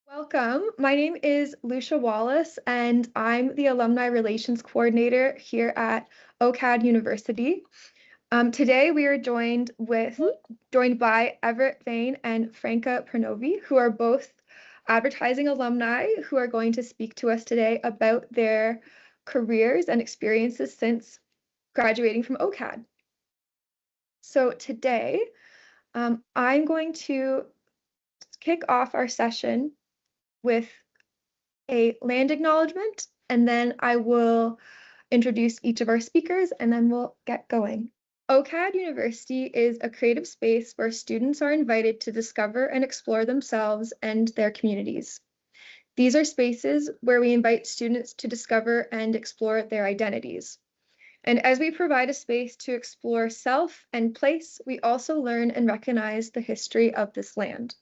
Welcome. My name is Lucia Wallace, and I'm the Alumni Relations Coordinator here at OCAD University. Today, we are joined by Everett Vane and Franca Pranovi, who are both advertising alumni who are going to speak to us today about their careers and experiences since graduating from OCAD. So today, I'm going to kick off our session with a land acknowledgement, and then I will introduce each of our speakers, and then we'll get going. OCAD University is a creative space where students are invited to discover and explore themselves and their communities. These are spaces where we invite students to discover and explore their identities. And as we provide a space to explore self and place, we also learn and recognize the history of this land.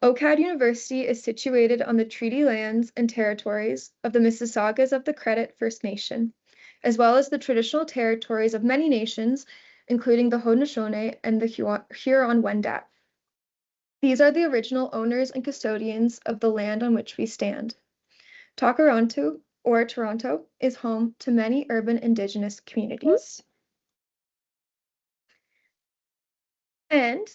OCAD University is situated on the treaty lands and territories of the Mississaugas of the Credit First Nation, as well as the traditional territories of many nations, including the Haudenosaunee and the Huron-Wendat. These are the original owners and custodians of the land on which we stand. Takaranto, or Toronto, is home to many urban Indigenous communities. And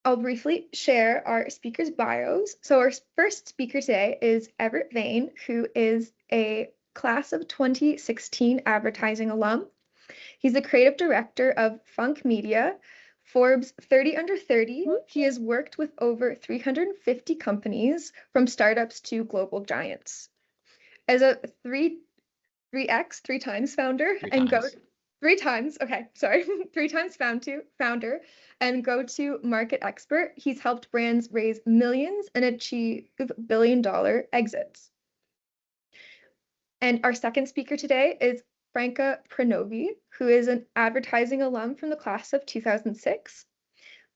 I'll briefly share our speakers' bios. So our first speaker today is Everett Vane, who is a class of 2016 advertising alum. He's the creative director of Funk Media, Forbes 30 Under 30. He has worked with over 350 companies, from startups to global giants. As a three times founder and go three times founder and go-to market expert, he's helped brands raise millions and achieve billion-dollar exits. And our second speaker today is Franca Pranovi, who is an advertising alum from the class of 2006.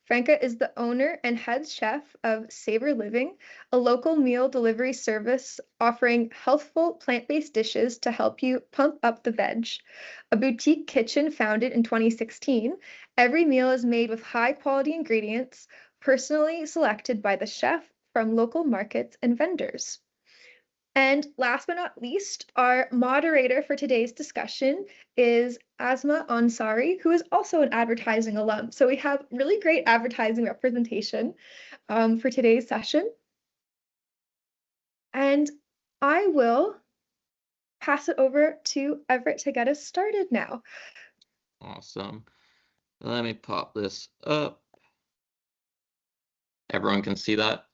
Franca is the owner and head chef of Savor Living, a local meal delivery service offering healthful plant-based dishes to help you pump up the veg. A boutique kitchen founded in 2016, every meal is made with high-quality ingredients, personally selected by the chef from local markets and vendors. And last but not least, our moderator for today's discussion is Asma Ansari, who is also an advertising alum. So we have really great advertising representation for today's session. And I will pass it over to Everett to get us started now. Awesome. Let me pop this up. Everyone can see that?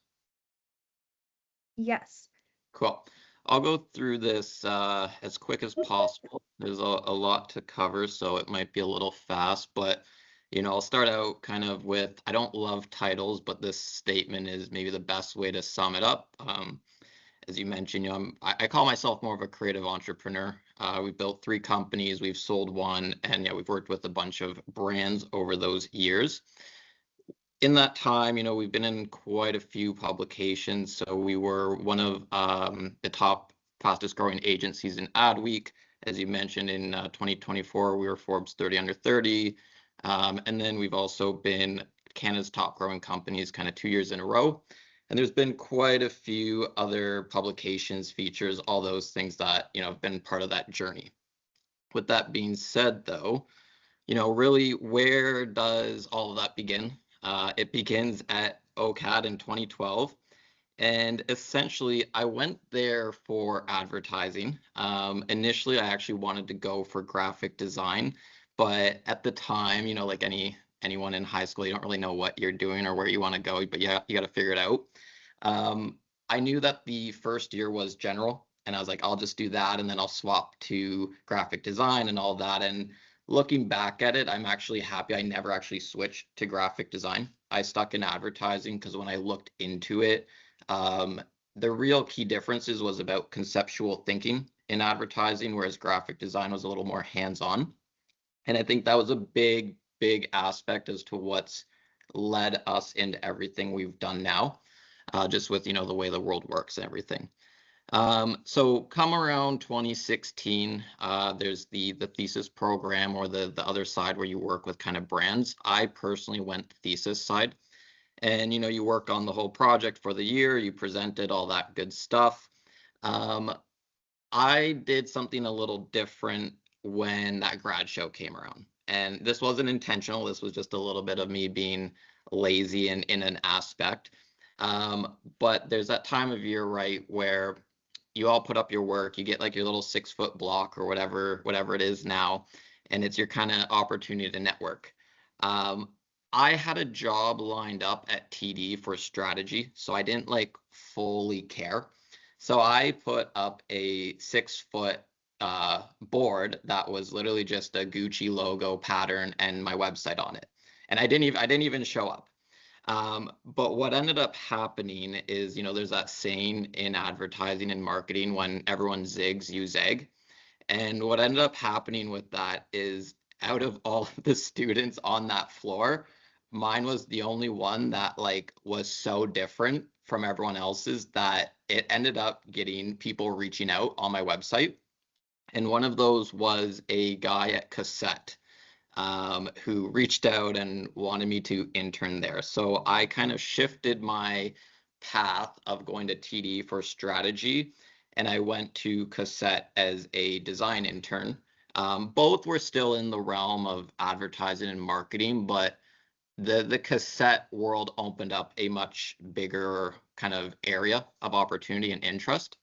Yes. Cool. I'll go through this as quick as possible. There's a lot to cover, so it might be a little fast, but I'll start out kind of with, I don't love titles, but this statement is maybe the best way to sum it up. As you mentioned, I call myself more of a creative entrepreneur. We've built 3 companies, we've sold 1, and we've worked with a bunch of brands over those years. In that time, we've been in quite a few publications. So we were one of the top fastest growing agencies in Adweek. As you mentioned, in 2024, we were Forbes 30 Under 30. And then we've also been Canada's top growing companies kind of 2 years in a row. And there's been quite a few other publications, features, all those things that, have been part of that journey. With that being said, though, really, where does all of that begin? It begins at OCAD in 2012. And essentially, I went there for advertising. Initially, I actually wanted to go for graphic design. But at the time, like anyone in high school, you don't really know what you're doing or where you want to go, but yeah, you got to figure it out. I knew that the first year was general, and I was like, I'll just do that, and then I'll swap to graphic design and all that. And looking back at it, I'm actually happy I never actually switched to graphic design. I stuck in advertising because when I looked into it, the real key differences was about conceptual thinking in advertising, whereas graphic design was a little more hands-on. And I think that was a big aspect as to what's led us into everything we've done now, just with, the way the world works and everything. So come around 2016, there's the thesis program, or the other side where you work with kind of brands. I personally went the thesis side. And, you worked on the whole project for the year, you presented all that good stuff. Um, I did something a little different when that grad show came around. And this wasn't intentional. This was just a little bit of me being lazy in an aspect. But there's that time of year, right, where you all put up your work, you get like your little 6-foot block or whatever it is now, and it's your kind of opportunity to network. Um, I had a job lined up at TD for strategy, so I didn't like fully care. So I put up a 6-foot board that was literally just a Gucci logo pattern and my website on it, and I didn't even show up. But what ended up happening is, there's that saying in advertising and marketing, when everyone zigs, you zag. And what ended up happening with that is, out of all of the students on that floor, mine was the only one that like was so different from everyone else's that it ended up getting people reaching out on my website. And one of those was a guy at Cassette, who reached out and wanted me to intern there. So I kind of shifted my path of going to TD for strategy, and I went to Cassette as a design intern. Both were still in the realm of advertising and marketing, but the cassette world opened up a much bigger kind of area of opportunity and interest.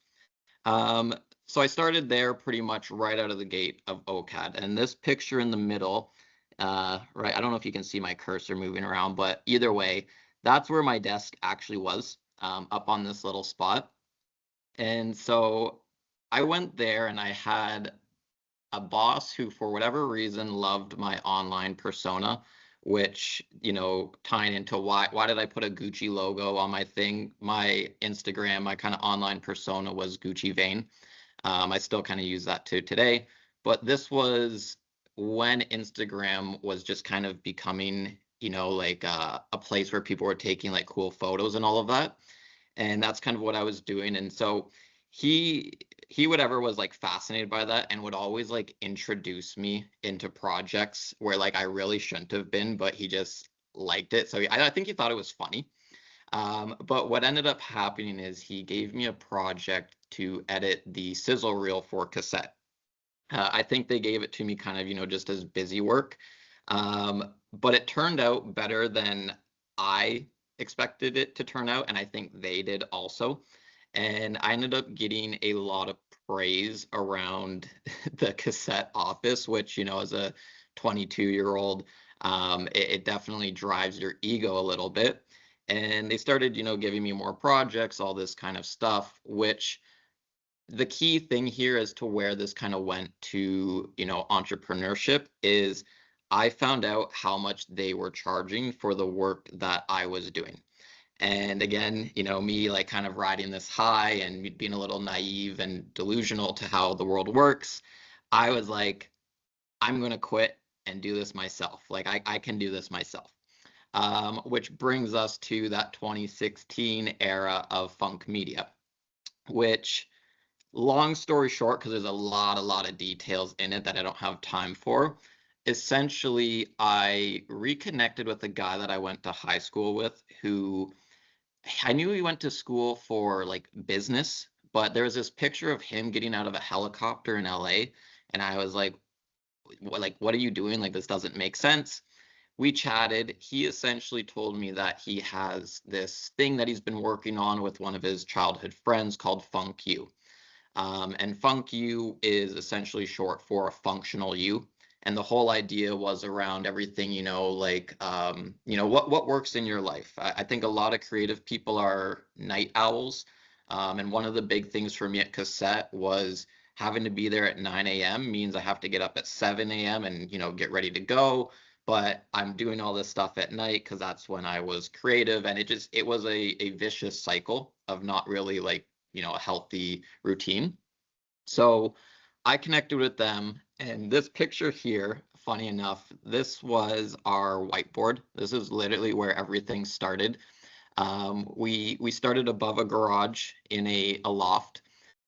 Um, so I started there pretty much right out of the gate of OCAD. And this picture in the middle, right, I don't know if you can see my cursor moving around, but either way, that's where my desk actually was, up on this little spot. And so I went there and I had a boss who, for whatever reason, loved my online persona, which, tying into why did I put a Gucci logo on my thing? My Instagram, my kind of online persona was Gucci Vane. I still kind of use that to today, but this was when Instagram was just kind of becoming, like a place where people were taking like cool photos and all of that. And that's kind of what I was doing. And so he whatever was like fascinated by that and would always like introduce me into projects where like I really shouldn't have been, but he just liked it. So I think he thought it was funny. But what ended up happening is he gave me a project to edit the sizzle reel for Cassette. I think they gave it to me kind of, just as busy work. But it turned out better than I expected it to turn out, and I think they did also. And I ended up getting a lot of praise around the Cassette office, which, as a 22-year-old, it definitely drives your ego a little bit. And they started, giving me more projects, all this kind of stuff, which the key thing here as to where this kind of went to, entrepreneurship is I found out how much they were charging for the work that I was doing. And again, me like kind of riding this high and being a little naive and delusional to how the world works, I was like, I'm going to quit and do this myself. Like I can do this myself. Which brings us to that 2016 era of funk media, which, long story short, because there's a lot of details in it that I don't have time for, essentially I reconnected with a guy that I went to high school with, who I knew he went to school for like business, but there was this picture of him getting out of a helicopter in LA, and I was like, what are you doing? Like, this doesn't make sense. We chatted. He essentially told me that he has this thing that he's been working on with one of his childhood friends called Funk U. And Funk U is essentially short for a functional you. And the whole idea was around everything, like, what works in your life. I think a lot of creative people are night owls. And one of the big things for me at Cassette was having to be there at 9 a.m. means I have to get up at 7 a.m. and, get ready to go. But I'm doing all this stuff at night because that's when I was creative. And it was a vicious cycle of not really like, a healthy routine. So I connected with them, and this picture here, funny enough, this was our whiteboard. This is literally where everything started. We started above a garage in a loft.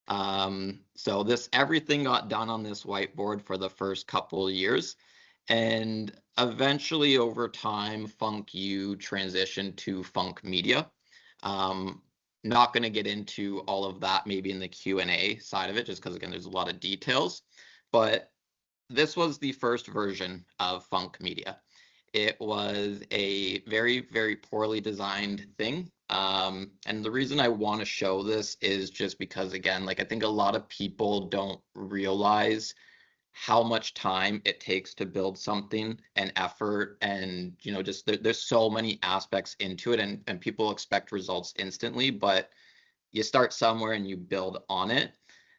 So everything got done on this whiteboard for the first couple of years. And eventually over time, Funk U transitioned to Funk Media. Um, Not going to get into all of that maybe in the Q&A side of it, just because again, there's a lot of details, but this was the first version of Funk Media. It was a very, very poorly designed thing. And the reason I want to show this is just because, again, like I think a lot of people don't realize how much time it takes to build something and effort, and just there's so many aspects into it, and people expect results instantly, but you start somewhere and you build on it.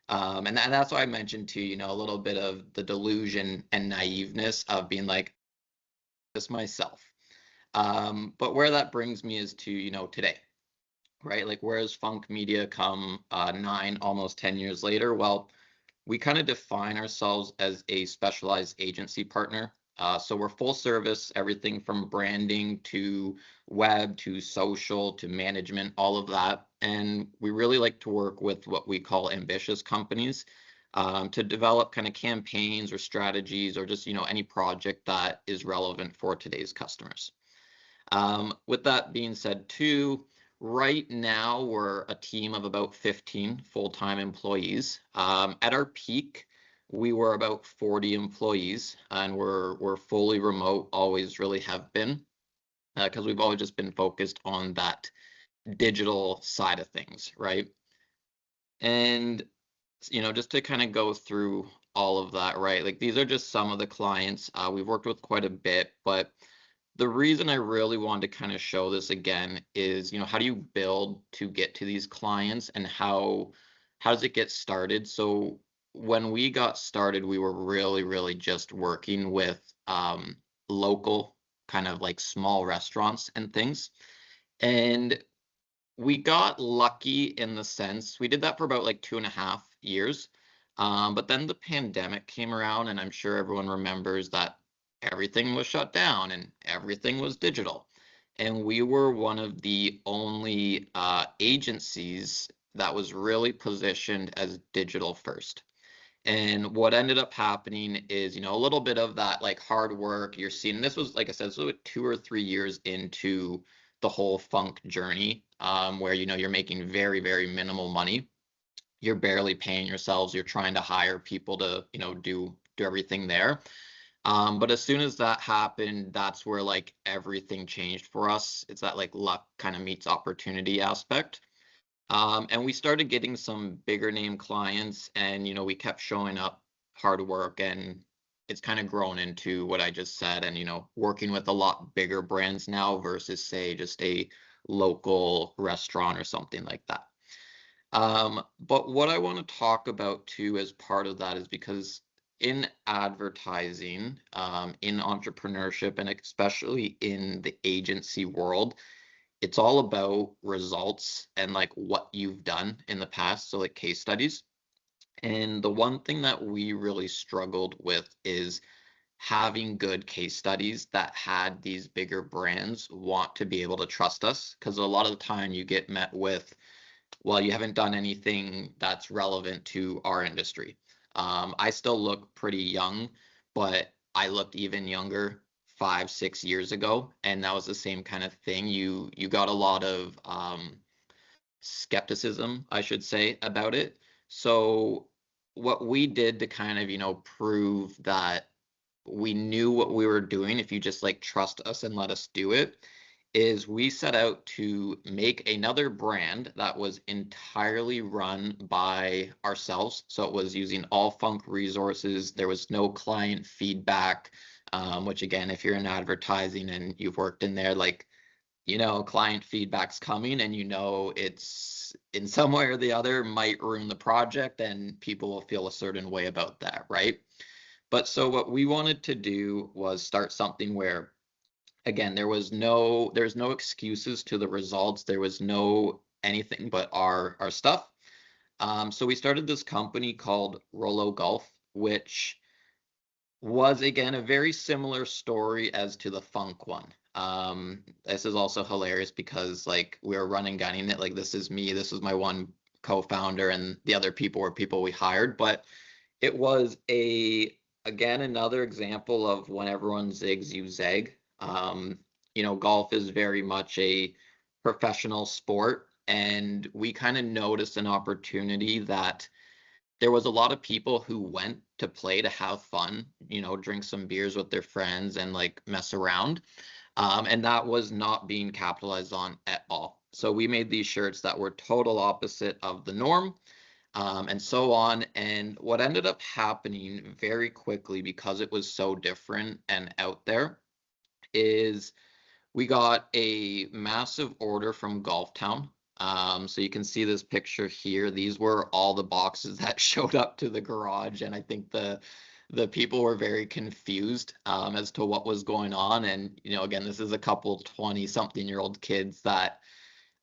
And that's why I mentioned too, a little bit of the delusion and naiveness of being like this myself. But where that brings me is to today, right? Like, where has Funk Media come 9 almost 10 years later? Well, we kind of define ourselves as a specialized agency partner. So we're full service, everything from branding to web to social to management, all of that. And we really like to work with what we call ambitious companies to develop kind of campaigns or strategies or just, any project that is relevant for today's customers. With that being said, too, right now we're a team of about 15 full-time employees. At our peak, we were about 40 employees, and we're fully remote, always really have been, because we've always just been focused on that digital side of things, right? And just to kind of go through all of that, right? Like, these are just some of the clients we've worked with quite a bit, but the reason I really wanted to kind of show this again is, how do you build to get to these clients, and how does it get started? So when we got started, we were really, really just working with local kind of like small restaurants and things. And we got lucky in the sense we did that for about like 2.5 years. But then the pandemic came around, and I'm sure everyone remembers that everything was shut down and everything was digital. And we were one of the only agencies that was really positioned as digital first. And what ended up happening is, a little bit of that like hard work you're seeing. This was, like I said, so 2 or 3 years into the whole Funk journey, where, you're making very, very minimal money. You're barely paying yourselves. You're trying to hire people to, do everything there. But as soon as that happened, that's where like everything changed for us. It's that like luck kind of meets opportunity aspect. And we started getting some bigger name clients, and we kept showing up, hard work, and it's kind of grown into what I just said, and working with a lot bigger brands now versus say just a local restaurant or something like that. But what I want to talk about too as part of that is because in advertising, in entrepreneurship, and especially in the agency world, it's all about results and like what you've done in the past. So like case studies. And the one thing that we really struggled with is having good case studies that had these bigger brands want to be able to trust us. Because a lot of the time you get met with, well, you haven't done anything that's relevant to our industry. I still look pretty young, but I looked even younger 5, 6 years ago, and that was the same kind of thing. You got a lot of skepticism, I should say, about it. So what we did to kind of prove that we knew what we were doing, if you just like trust us and let us do it, is we set out to make another brand that was entirely run by ourselves. So it was using all Funk resources. There was no client feedback, which again, if you're in advertising and you've worked in there, like, client feedback's coming, and it's in some way or the other might ruin the project, and people will feel a certain way about that, right? But so what we wanted to do was start something where, again, there's no excuses to the results. There was no anything but our stuff. So we started this company called Rolo Golf, which was again a very similar story as to the Funk one. This is also hilarious because like we were running gunning it. Like, this is me, this was my one co-founder, and the other people were people we hired. But it was a again, another example of when everyone zigs, you zag. Golf is very much a professional sport, and we kind of noticed an opportunity that there was a lot of people who went to play to have fun, drink some beers with their friends and like mess around. And that was not being capitalized on at all. So we made these shirts that were total opposite of the norm, and so on. And what ended up happening very quickly, because it was so different and out there, is we got a massive order from Golf Town. So you can see this picture here. These were all the boxes that showed up to the garage, and I think the people were very confused as to what was going on. And again, this is a couple 20-something-year-old kids that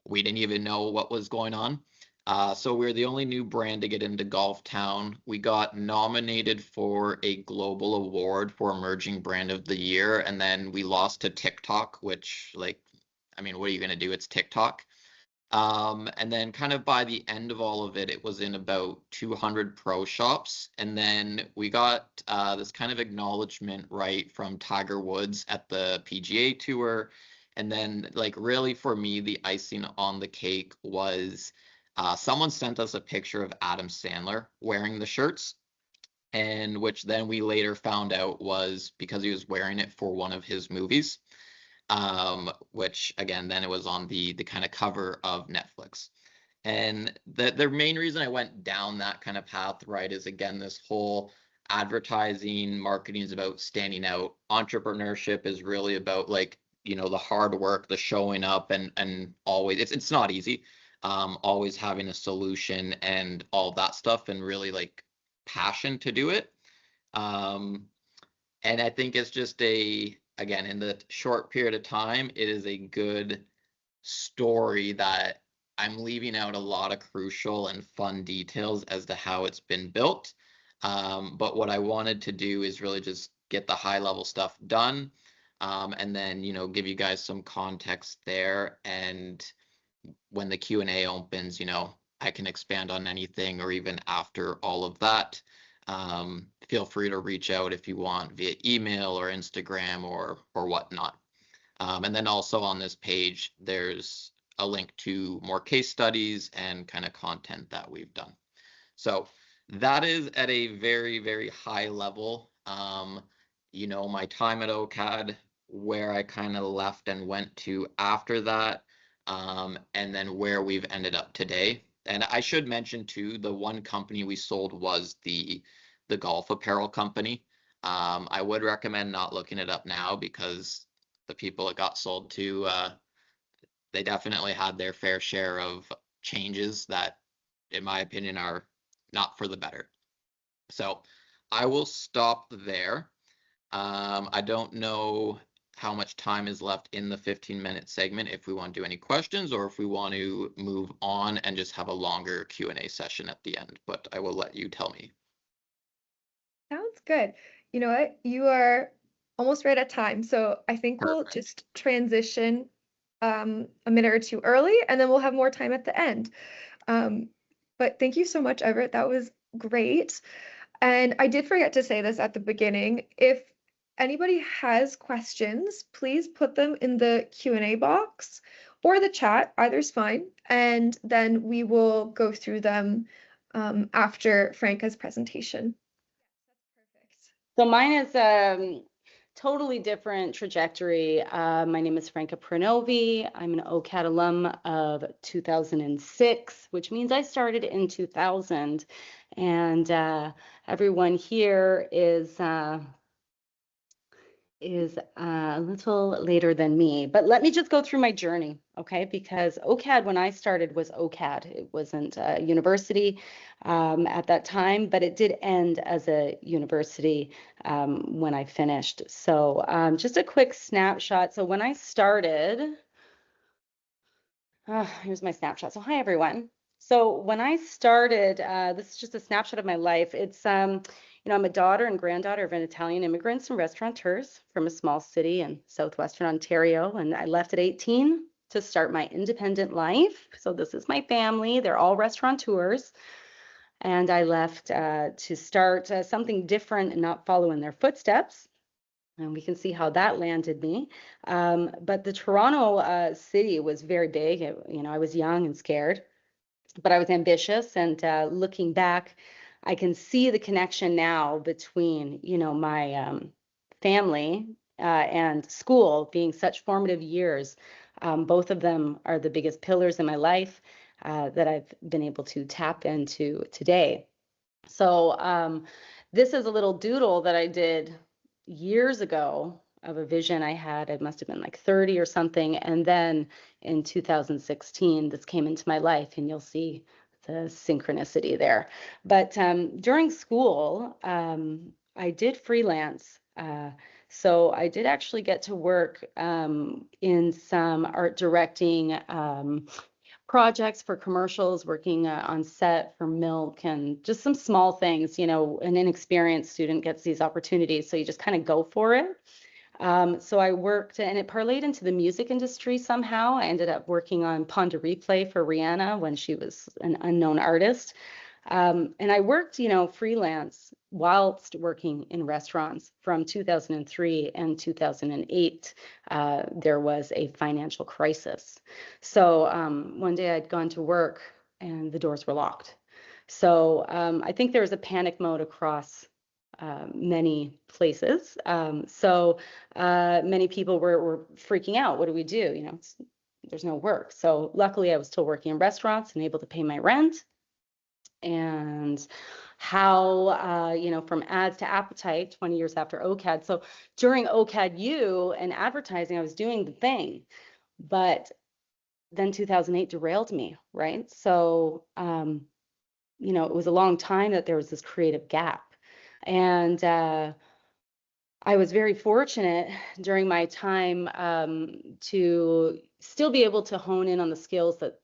we didn't even know what was going on. So we're the only new brand to get into Golf Town. We got nominated for a global award for Emerging Brand of the Year, and then we lost to TikTok, which, like, I mean, what are you going to do? It's TikTok. And then kind of by the end of all of it, it was in about 200 pro shops. And then we got this kind of acknowledgement, right, from Tiger Woods at the PGA Tour. And then, like, really for me, the icing on the cake was someone sent us a picture of Adam Sandler wearing the shirts, and which then we later found out was because he was wearing it for one of his movies, which again, then it was on the kind of cover of Netflix. And the main reason I went down that kind of path, right, is again, this whole advertising, marketing is about standing out. Entrepreneurship is really about, like, the hard work, the showing up, and always, it's not easy. Always having a solution and all that stuff, and really like passion to do it. And I think it's just again, in the short period of time, it is a good story that I'm leaving out a lot of crucial and fun details as to how it's been built. But what I wanted to do is really just get the high level stuff done, and then, give you guys some context there. And when the Q&A opens, I can expand on anything, or even after all of that. Feel free to reach out if you want via email or Instagram or whatnot. And then also on this page, there's a link to more case studies and kind of content that we've done. So that is at a very, very high level. My time at OCAD, where I kind of left and went to after that, and then where we've ended up today. And I should mention too, the one company we sold was the golf apparel company. I would recommend not looking it up now, because the people it got sold to, they definitely had their fair share of changes that, in my opinion, are not for the better. So I will stop there. I don't know how much time is left in the 15-minute segment, if we want to do any questions, or if we want to move on and just have a longer Q&A session at the end, but I will let you tell me. Sounds good. You know what? You are almost right at time. So I think we'll just transition a minute or two early, and then we'll have more time at the end. But thank you so much, Everett. That was great. And I did forget to say this at the beginning. If anybody has questions, please put them in the Q&A box or the chat, either's fine. And then we will go through them after Franca's presentation. So mine is totally different trajectory. My name is Franca Pranovi. I'm an OCAD alum of 2006, which means I started in 2000. And everyone here is a little later than me. But let me just go through my journey, okay? Because OCAD, when I started, was OCAD. It wasn't a university at that time, but it did end as a university when I finished. So just a quick snapshot. So when I started, here's my snapshot. So hi, everyone. So when I started, this is just a snapshot of my life. It's I'm a daughter and granddaughter of an Italian immigrants and restaurateurs from a small city in southwestern Ontario, and I left at 18 to start my independent life. So this is my family. They're all restaurateurs. and I left to start something different and not follow in their footsteps. And we can see how that landed me. But the Toronto city was very big. I was young and scared, but I was ambitious. And looking back, I can see the connection now between, my family and school being such formative years. Both of them are the biggest pillars in my life that I've been able to tap into today. So this is a little doodle that I did years ago of a vision I had. It must have been like 30 or something. And then in 2016, this came into my life, and you'll see the synchronicity there. But during school, I did freelance. So I did actually get to work in some art directing projects for commercials, working on set for milk, and just some small things. An inexperienced student gets these opportunities, so you just kind of go for it. So I worked, and it parlayed into the music industry somehow. I ended up working on Pon de Replay for Rihanna when she was an unknown artist. And I worked, freelance whilst working in restaurants from 2003 and 2008. There was a financial crisis. So one day I'd gone to work and the doors were locked. So I think there was a panic mode across many places. So many people were freaking out. What do we do? There's no work. So luckily I was still working in restaurants and able to pay my rent. And how, from ads to appetite, 20 years after OCAD. So during OCAD U and advertising, I was doing the thing, but then 2008 derailed me, right? So, it was a long time that there was this creative gap. And I was very fortunate during my time to still be able to hone in on the skills that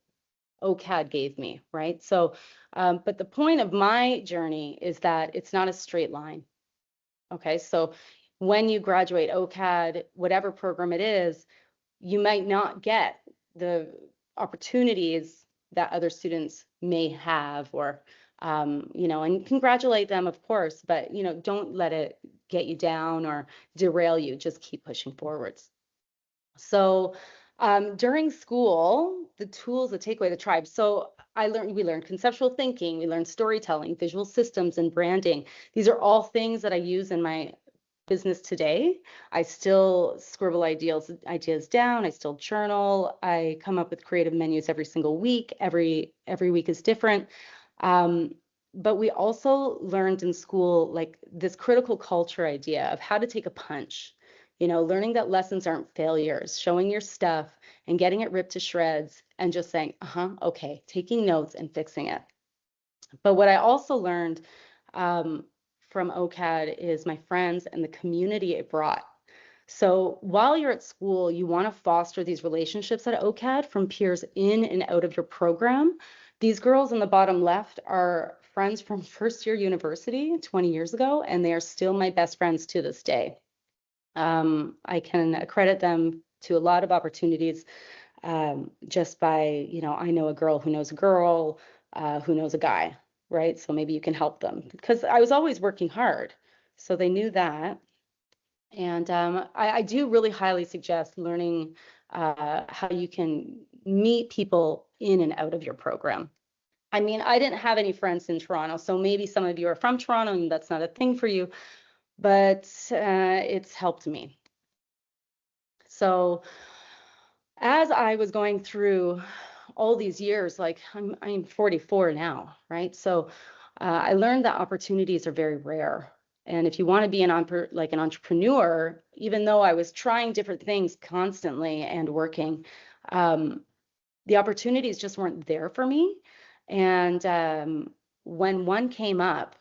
OCAD gave me, right? So, but the point of my journey is that it's not a straight line. Okay, so when you graduate OCAD, whatever program it is, you might not get the opportunities that other students may have, or, and congratulate them, of course, but, don't let it get you down or derail you. Just keep pushing forwards. So, during school, the tools, the takeaway, the tribe. So we learned conceptual thinking, we learned storytelling, visual systems, and branding. These are all things that I use in my business today. I still scribble ideas down. I still journal. I come up with creative menus every single week. Every week is different. But we also learned in school, like, this critical culture idea of how to take a punch. Learning that lessons aren't failures, showing your stuff and getting it ripped to shreds and just saying, okay, taking notes and fixing it. But what I also learned from OCAD is my friends and the community it brought. So while you're at school, you want to foster these relationships at OCAD from peers in and out of your program. These girls in the bottom left are friends from first year university 20 years ago, and they are still my best friends to this day. I can accredit them to a lot of opportunities just by, I know a girl who knows a girl who knows a guy, right? So maybe you can help them, because I was always working hard. So they knew that. And I do really highly suggest learning how you can meet people in and out of your program. I mean, I didn't have any friends in Toronto, so maybe some of you are from Toronto and that's not a thing for you, but it's helped me. So as I was going through all these years, like I'm 44 now, right? So I learned that opportunities are very rare. And if you want to be an entrepreneur, even though I was trying different things constantly and working, the opportunities just weren't there for me. And when one came up,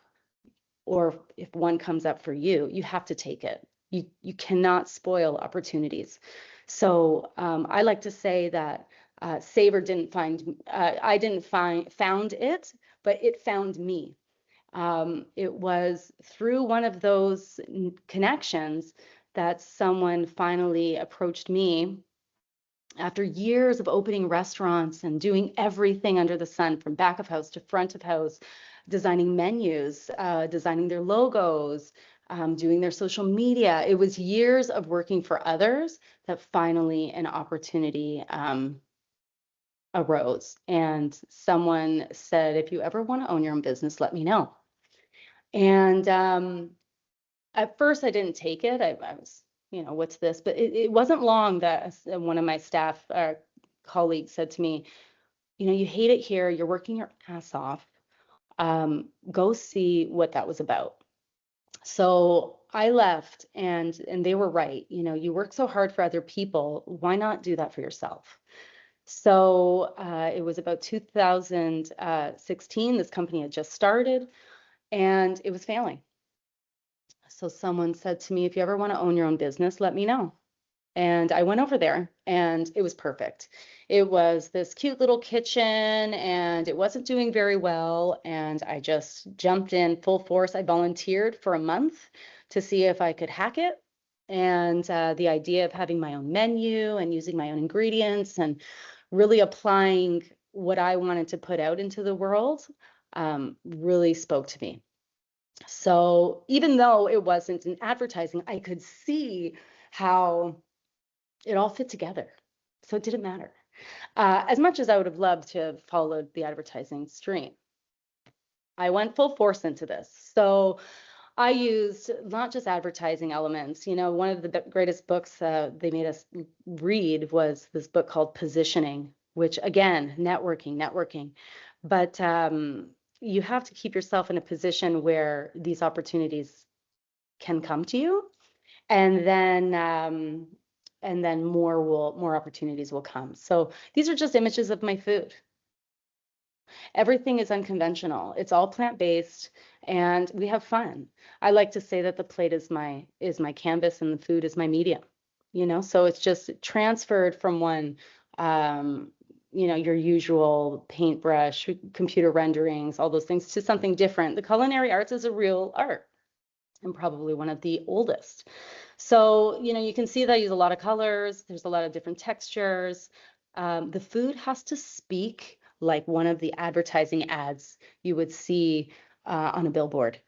or if one comes up for you, you have to take it. You cannot spoil opportunities. So I like to say that Saver didn't find, I didn't found it, but it found me. It was through one of those connections that someone finally approached me after years of opening restaurants and doing everything under the sun, from back of house to front of house, designing menus, designing their logos, doing their social media. It was years of working for others that finally an opportunity arose. And someone said, if you ever want to own your own business, let me know. And at first I didn't take it. I was, what's this? But it wasn't long that one of my staff colleagues said to me, you hate it here. You're working your ass off. Go see what that was about. So I left, and they were right. You work so hard for other people. Why not do that for yourself? So it was about 2016. This company had just started, and it was failing. So someone said to me, if you ever want to own your own business, let me know. And I went over there, and it was perfect. It was this cute little kitchen, and it wasn't doing very well. And I just jumped in full force. I volunteered for a month to see if I could hack it. And the idea of having my own menu and using my own ingredients and really applying what I wanted to put out into the world really spoke to me. So even though it wasn't in advertising, I could see how it all fit together. So it didn't matter. As much as I would have loved to have followed the advertising stream, I went full force into this. So I used not just advertising elements. One of the greatest books they made us read was this book called Positioning, which again, networking. But you have to keep yourself in a position where these opportunities can come to you, and then more opportunities will come. So these are just images of my food. Everything is unconventional. It's all plant-based, and we have fun. I like to say that the plate is my canvas and the food is my medium. So it's just transferred from one your usual paintbrush, computer renderings, all those things, to something different. The culinary arts is a real art, and probably one of the oldest. So, you can see that I use a lot of colors. There's a lot of different textures. The food has to speak like one of the advertising ads you would see on a billboard.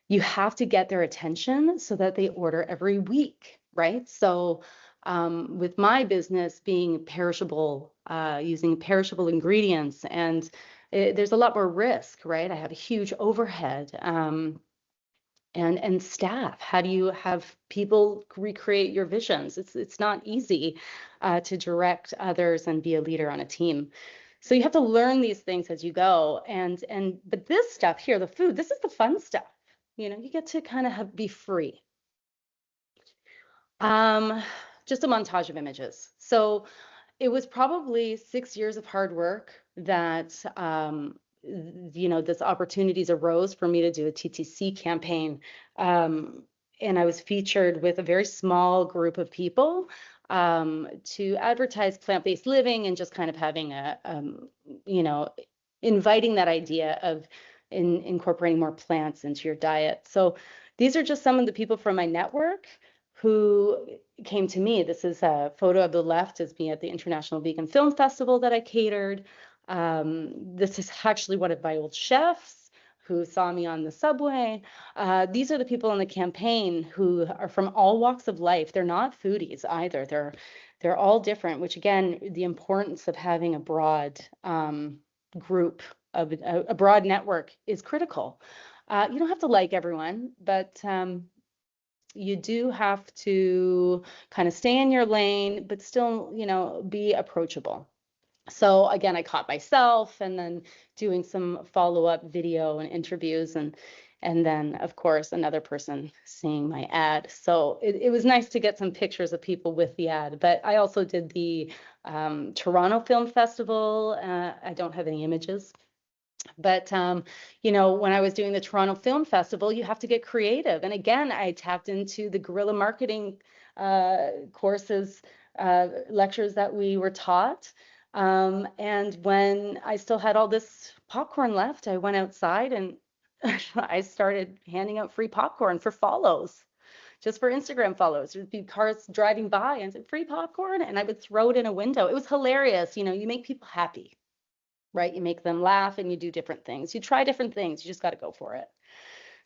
You have to get their attention so that they order every week, right? So with my business being perishable, using perishable ingredients, and there's a lot more risk, right? I have a huge overhead. And staff. How do you have people recreate your visions? It's not easy to direct others and be a leader on a team. So you have to learn these things as you go. But this stuff here, the food, this is the fun stuff. You get to kind of be free. Just a montage of images. So it was probably 6 years of hard work that this opportunities arose for me to do a TTC campaign. And I was featured with a very small group of people to advertise plant-based living and just kind of having inviting that idea of incorporating more plants into your diet. So these are just some of the people from my network who came to me. This is a photo of the left is me at the International Vegan Film Festival that I catered. This is actually one of my old chefs who saw me on the subway. These are the people in the campaign who are from all walks of life. They're not foodies either. They're all different, which again, the importance of having a broad group of a broad network is critical. You don't have to like everyone, but you do have to kind of stay in your lane, but still, be approachable. So again, I caught myself and then doing some follow-up video and interviews, and then of course another person seeing my ad. So it was nice to get some pictures of people with the ad. But I also did the Toronto Film Festival. I don't have any images. But, when I was doing the Toronto Film Festival, you have to get creative. And again, I tapped into the guerrilla marketing courses, lectures that we were taught. And when I still had all this popcorn left, I went outside and I started handing out free popcorn for follows, just for Instagram follows. There'd be cars driving by and said, free popcorn, and I would throw it in a window. It was hilarious. You make people happy. right? You make them laugh and you do different things. You try different things. You just got to go for it.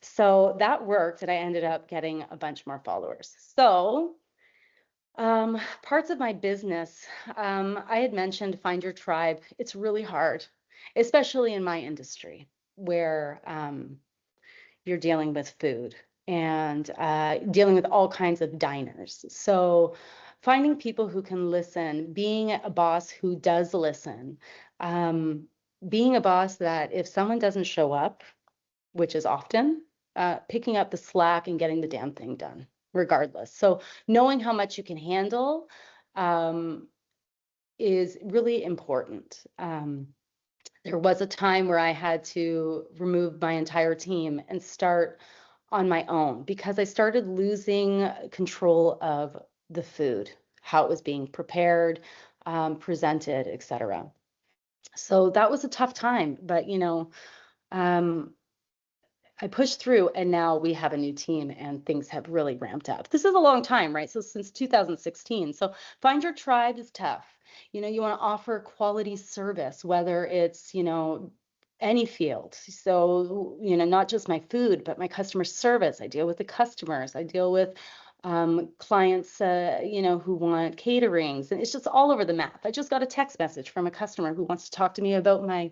So that worked, and I ended up getting a bunch more followers. So parts of my business, I had mentioned find your tribe. It's really hard, especially in my industry where you're dealing with food and dealing with all kinds of diners. So finding people who can listen, being a boss who does listen, being a boss that if someone doesn't show up, which is often, picking up the slack and getting the damn thing done, regardless. So knowing how much you can handle is really important. There was a time where I had to remove my entire team and start on my own because I started losing control of the food, how it was being prepared, presented, etc. So that was a tough time, but I pushed through, and now we have a new team and things have really ramped up. This is a long time, right? So since 2016. So find your tribe is tough. You want to offer quality service, whether it's, any field. So, not just my food, but my customer service. I deal with the customers. I deal with clients, who want caterings, and it's just all over the map. I just got a text message from a customer who wants to talk to me about my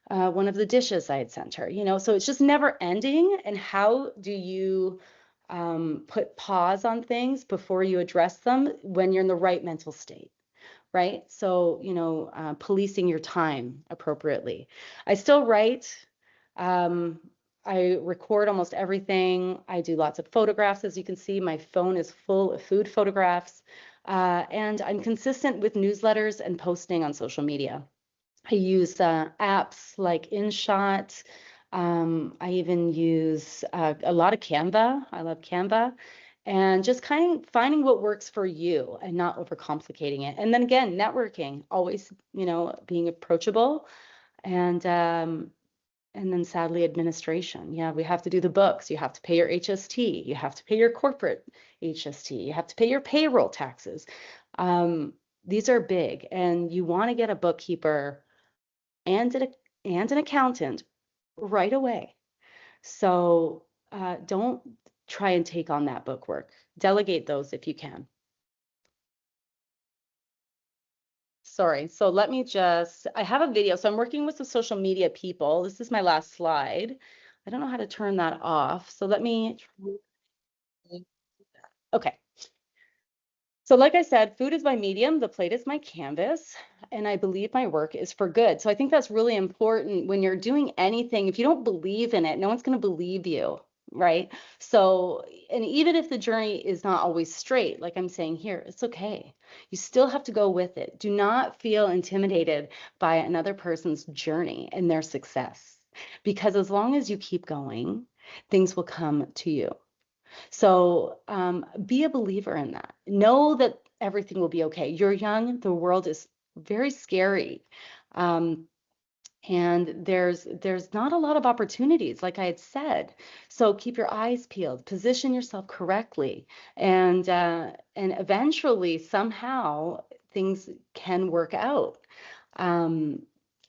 one of the dishes I had sent her, so it's just never ending. And how do you put pause on things before you address them when you're in the right mental state, right? So, policing your time appropriately. I still write. I record almost everything. I do lots of photographs. As you can see, my phone is full of food photographs. And I'm consistent with newsletters and posting on social media. I use apps like InShot. I even use a lot of Canva. I love Canva. And just kind of finding what works for you and not overcomplicating it. And then again, networking, always, being approachable. And then sadly, administration. Yeah, we have to do the books. You have to pay your HST. You have to pay your corporate HST. You have to pay your payroll taxes. These are big, and you want to get a bookkeeper and an accountant right away. So don't try and take on that book work. Delegate those if you can. Sorry, so let me I have a video. So I'm working with some social media people. This is my last slide. I don't know how to turn that off. So let me, okay. So like I said, food is my medium, the plate is my canvas, and I believe my work is for good. So I think that's really important when you're doing anything. If you don't believe in it, no one's going to believe you, right? So, and even if the journey is not always straight, like I'm saying here, it's okay. You still have to go with it. Do not feel intimidated by another person's journey and their success, because as long as you keep going, things will come to you. So be a believer in that. Know that everything will be okay. You're young. The world is very scary. And there's not a lot of opportunities, like I had said. So keep your eyes peeled, position yourself correctly, and eventually somehow things can work out.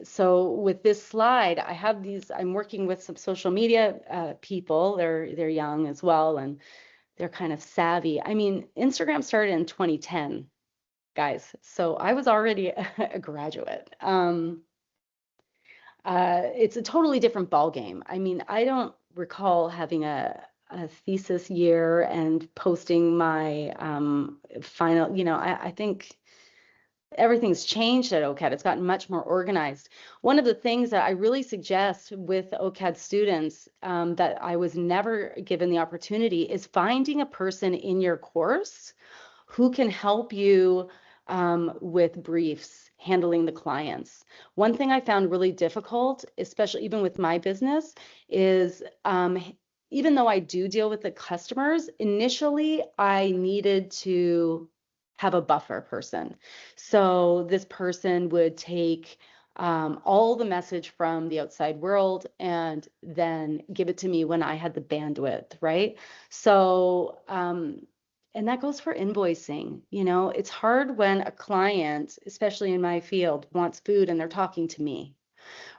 So with this slide, I have I'm working with some social media people. They're young as well, and they're kind of savvy. I mean, Instagram started in 2010, guys. So I was already a graduate. It's a totally different ballgame. I mean, I don't recall having a thesis year and posting my final, I think everything's changed at OCAD. It's gotten much more organized. One of the things that I really suggest with OCAD students that I was never given the opportunity is finding a person in your course who can help you with briefs, handling the clients. One thing I found really difficult, especially even with my business, is even though I do deal with the customers, initially I needed to have a buffer person. So this person would take all the message from the outside world and then give it to me when I had the bandwidth, right? So, and that goes for invoicing. It's hard when a client, especially in my field, wants food and they're talking to me.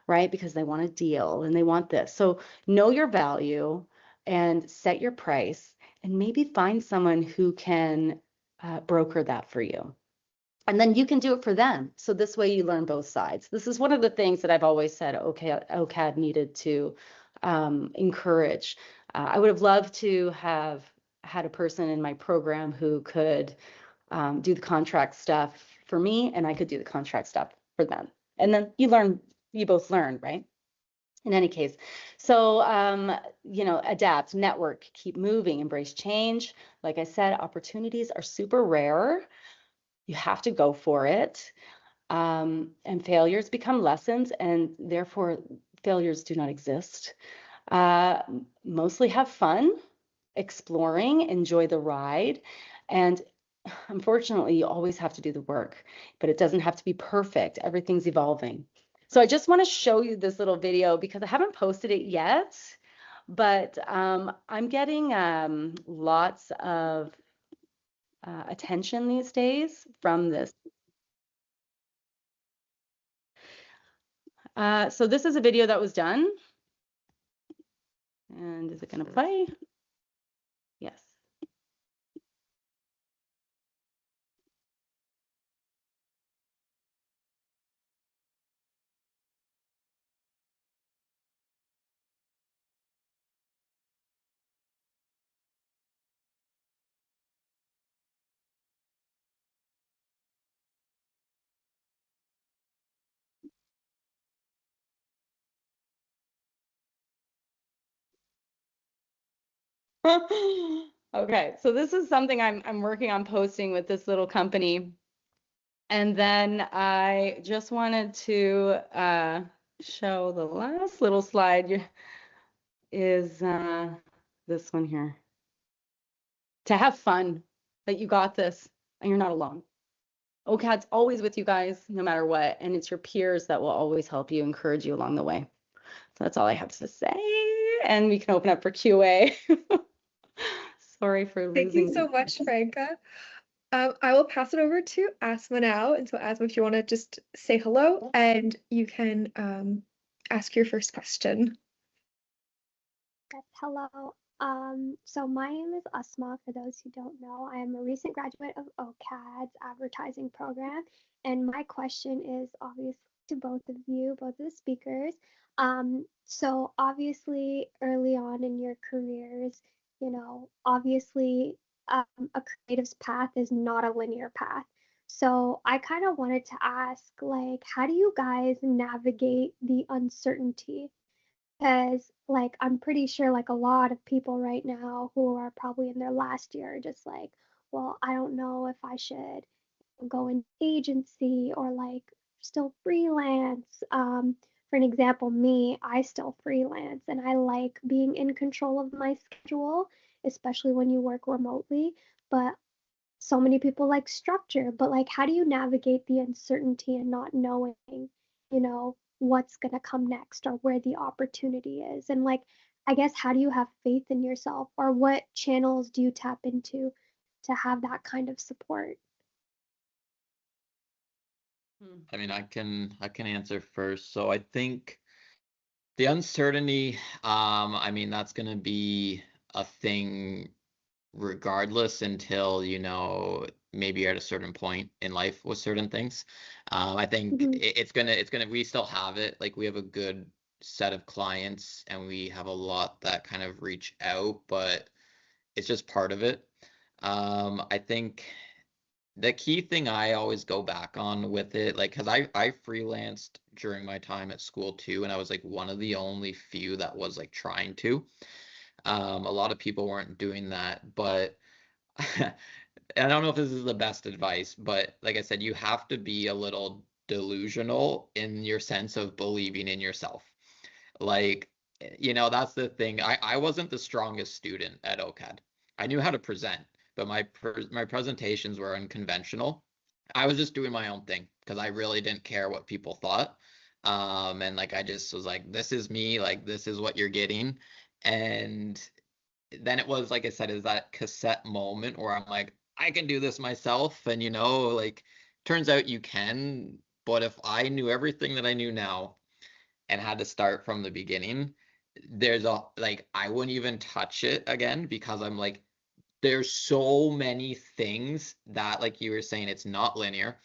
right? Because they want a deal and they want this. So know your value and set your price, and maybe find someone who can broker that for you. And then you can do it for them. So this way you learn both sides. This is one of the things that I've always said OCAD needed to encourage. I would have loved to have had a person in my program who could do the contract stuff for me, and I could do the contract stuff for them. And then you both learn, right? In any case, so, adapt, network, keep moving, embrace change. Like I said, opportunities are super rare. You have to go for it. And failures become lessons, and therefore failures do not exist. Mostly have fun, exploring, enjoy the ride. And unfortunately, you always have to do the work, but it doesn't have to be perfect. Everything's evolving. So I just want to show you this little video because I haven't posted it yet, but I'm getting lots of attention these days from this. So this is a video that was done. And is it going to play? Yes. Okay, so this is something I'm working on posting with this little company. And then I just wanted to show the last little slide is this one here. To have fun, that you got this and you're not alone. OCAD's always with you guys, no matter what. And it's your peers that will always help you, encourage you along the way. So that's all I have to say. And we can open up for QA. Sorry for losing. Thank you so much, Franca. I will pass it over to Asma now. And so Asma, if you want to just say hello, and you can ask your first question. Yes, hello. So my name is Asma, for those who don't know. I am a recent graduate of OCAD's advertising program. And my question is obviously to both of you, both of the speakers. So obviously early on in your careers, obviously a creative's path is not a linear path. So I kind of wanted to ask, like, how do you guys navigate the uncertainty? Because, like, I'm pretty sure, like, a lot of people right now who are probably in their last year are just like, well, I don't know if I should go in agency or like still freelance. For an example, me, I still freelance and I like being in control of my schedule, especially when you work remotely. But so many people like structure, but like, how do you navigate the uncertainty and not knowing, what's going to come next or where the opportunity is? And like, I guess, how do you have faith in yourself, or what channels do you tap into to have that kind of support? I mean, I can answer first. So I think the uncertainty, I mean, that's going to be a thing regardless until, maybe you're at a certain point in life with certain things. I think it's gonna, we still have it. Like, we have a good set of clients and we have a lot that kind of reach out, but it's just part of it. I think the key thing I always go back on with it, like, because I freelanced during my time at school too, and I was like one of the only few that was like trying to. A lot of people weren't doing that, but I don't know if this is the best advice, but like I said, you have to be a little delusional in your sense of believing in yourself. Like, that's the thing. I wasn't the strongest student at OCAD. I knew how to present, but my presentations were unconventional. I was just doing my own thing because I really didn't care what people thought. And like, I just was like, this is me, like, this is what you're getting. And then it was, like I said, is that cassette moment where I'm like, I can do this myself. And, like, turns out you can. But if I knew everything that I knew now and had to start from the beginning, there's a like I wouldn't even touch it again because I'm like, there's so many things that, like you were saying, it's not linear.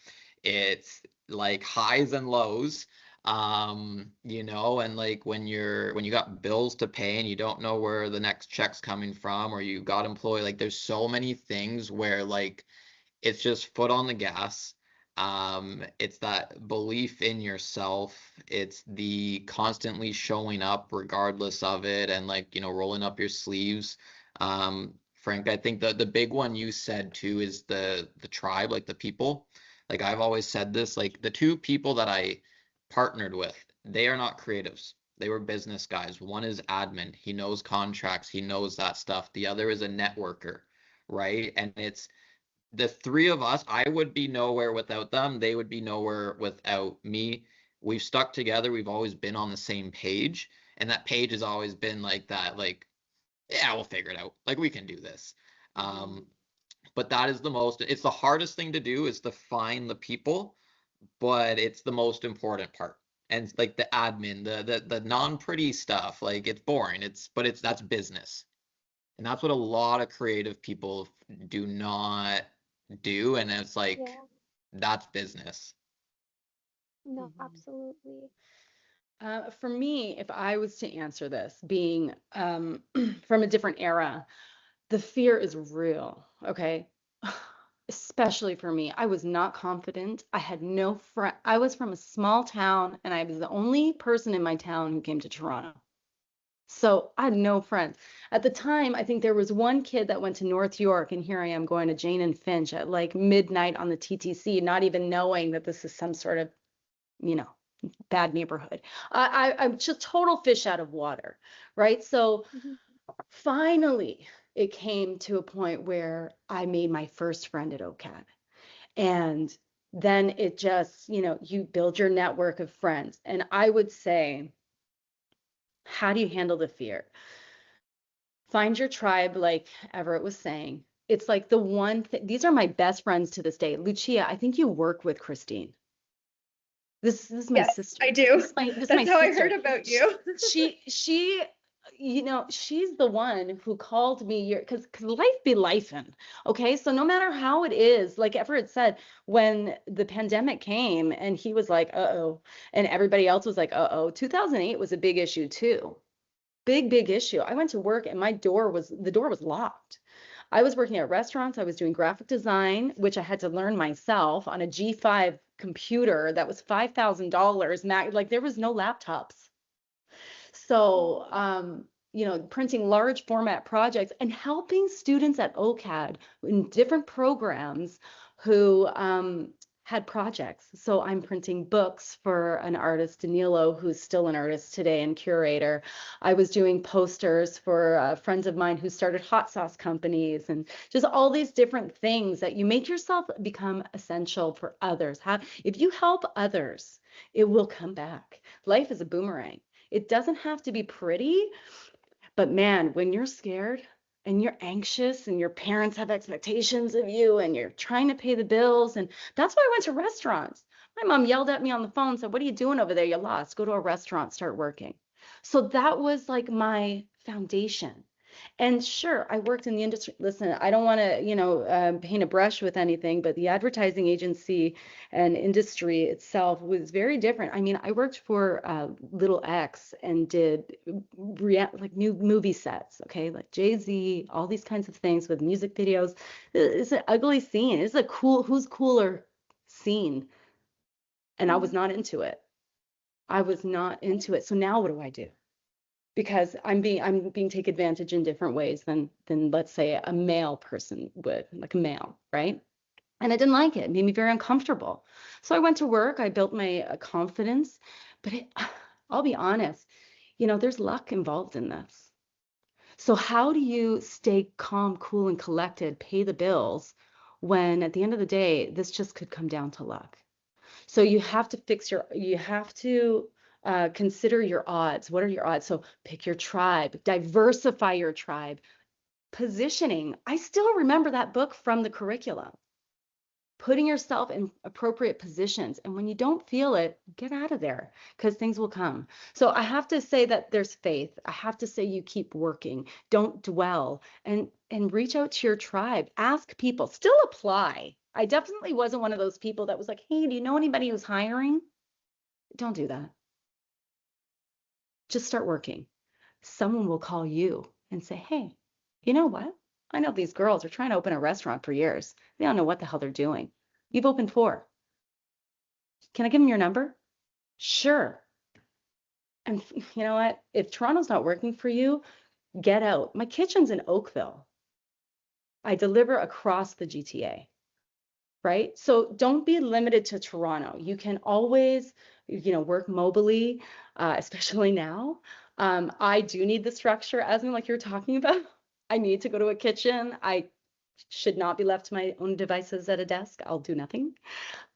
It's like highs and lows. And like when you got bills to pay and you don't know where the next check's coming from, or you got employed, like there's so many things where like it's just foot on the gas. It's that belief in yourself. It's the constantly showing up regardless of it, and like, rolling up your sleeves. Frank, I think the big one you said too is the tribe, like the people. Like I've always said this, like the two people that I partnered with, they are not creatives. They were business guys. One is admin. He knows contracts. He knows that stuff. The other is a networker, right? And it's the three of us. I would be nowhere without them. They would be nowhere without me. We've stuck together. We've always been on the same page. And that page has always been like that, like, yeah, we'll figure it out. Like we can do this. But that is it's the hardest thing to do is to find the people, but it's the most important part. And like the admin, the non-pretty stuff, like it's boring. That's business. And that's what a lot of creative people do not do. And it's like, Yeah, that's business. no, Mhm. absolutely. For me, if I was to answer this, being from a different era, the fear is real, okay? Especially for me. I was not confident. I had no friend. I was from a small town, and I was the only person in my town who came to Toronto. So I had no friends. At the time, I think there was one kid that went to North York, and here I am going to Jane and Finch at like midnight on the TTC, not even knowing that this is some sort of, you know, bad neighborhood. I'm just total fish out of water, right? So Mhm. finally, it came to a point where I made my first friend at OCAD. And then it just, you build your network of friends. And I would say, how do you handle the fear? Find your tribe, like Everett was saying. It's like the one thing, these are my best friends to this day. Lucia, I think you work with Christine. This is my Yes, sister. I do. This is my That's how I heard sister. about you. She she's the one who called me because life be lifing. Okay. So no matter how it is, like Everett said, when the pandemic came and he was like, uh-oh, and everybody else was like, uh-oh, 2008 was a big issue too. Big issue. I went to work and the door was locked. I was working at restaurants. I was doing graphic design, which I had to learn myself on a G5 computer that was $5,000. Like there was no laptops. So, printing large format projects and helping students at OCAD in different programs who had projects. So I'm printing books for an artist, Danilo, who's still an artist today and curator. I was doing posters for friends of mine who started hot sauce companies, and just all these different things that you make yourself become essential for others. If you help others, it will come back. Life is a boomerang. It doesn't have to be pretty, but man, when you're scared and you're anxious and your parents have expectations of you and you're trying to pay the bills, and that's why I went to restaurants. My mom yelled at me on the phone and said, "What are you doing over there? You're lost. Go to a restaurant, start working." So that was like my foundation. And sure, I worked in the industry. Listen, I don't want to, paint a brush with anything, but the advertising agency and industry itself was very different. I mean, I worked for Little X and did like new movie sets, okay, like Jay-Z, all these kinds of things with music videos. It's an ugly scene. It's a who's cooler scene. And I was Mhm. not into it. I was not into it. So now what do I do? Because I'm being taken advantage in different ways than let's say a male person would, like a male, right? And I didn't like it. It made me very uncomfortable. So I went to work, I built my confidence, but I'll be honest, there's luck involved in this. So how do you stay calm, cool, and collected, pay the bills when at the end of the day, this just could come down to luck? So you have to consider your odds. What are your odds? So pick your tribe, diversify your tribe, positioning. I still remember that book from the curriculum. putting yourself in appropriate positions. And when you don't feel it, get out of there because things will come. So I have to say that there's faith. I have to say you keep working. Don't dwell and reach out to your tribe. Ask people. Still apply. I definitely wasn't one of those people that was like, hey, do you know anybody who's hiring? Don't do that. Just start working. Someone will call you and say, hey, you know what? I know these girls are trying to open a restaurant for years. They don't know what the hell they're doing. You've opened 4. Can I give them your number? Sure. And you know what? If Toronto's not working for you, get out. My kitchen's in Oakville. I deliver across the GTA, right? So don't be limited to Toronto. You can always, work mobily, especially now. I do need the structure, Asma, like you're talking about. I need to go to a kitchen. I should not be left to my own devices at a desk. I'll do nothing.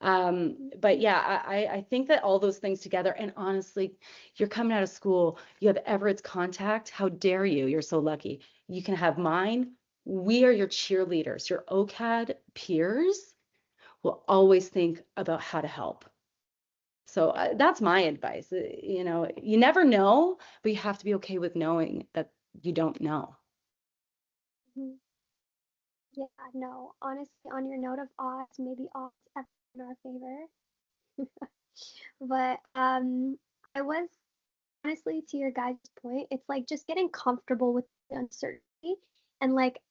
But yeah, I think that all those things together, and honestly, you're coming out of school, you have Everett's contact. How dare you? You're so lucky. You can have mine. We are your cheerleaders. Your OCAD peers will always think about how to help. So that's my advice. You never know, but you have to be okay with knowing that you don't know. Mhm. Yeah, no, honestly, on your note of odds, maybe odds ever in our favor. But I was honestly, to your guys' point, it's like just getting comfortable with the uncertainty. And like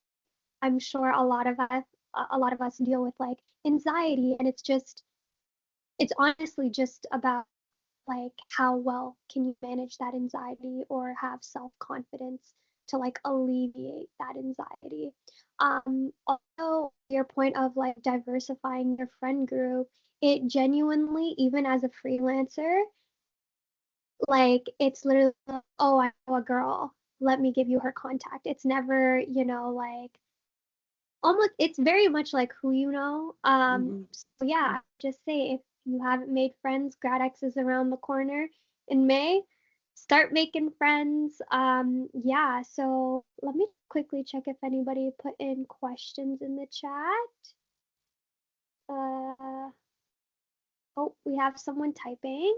I'm sure a lot of us deal with like anxiety, and it's honestly just about like how well can you manage that anxiety or have self-confidence to like alleviate that anxiety. Also your point of like diversifying your friend group, it genuinely, even as a freelancer, like it's literally, oh, I know a girl, let me give you her contact. It's never, like almost, it's very much like who you know. So yeah, I would just say if you haven't made friends, GradX is around the corner in May. Start making friends. Yeah, so let me quickly check if anybody put in questions in the chat. Oh, we have someone typing.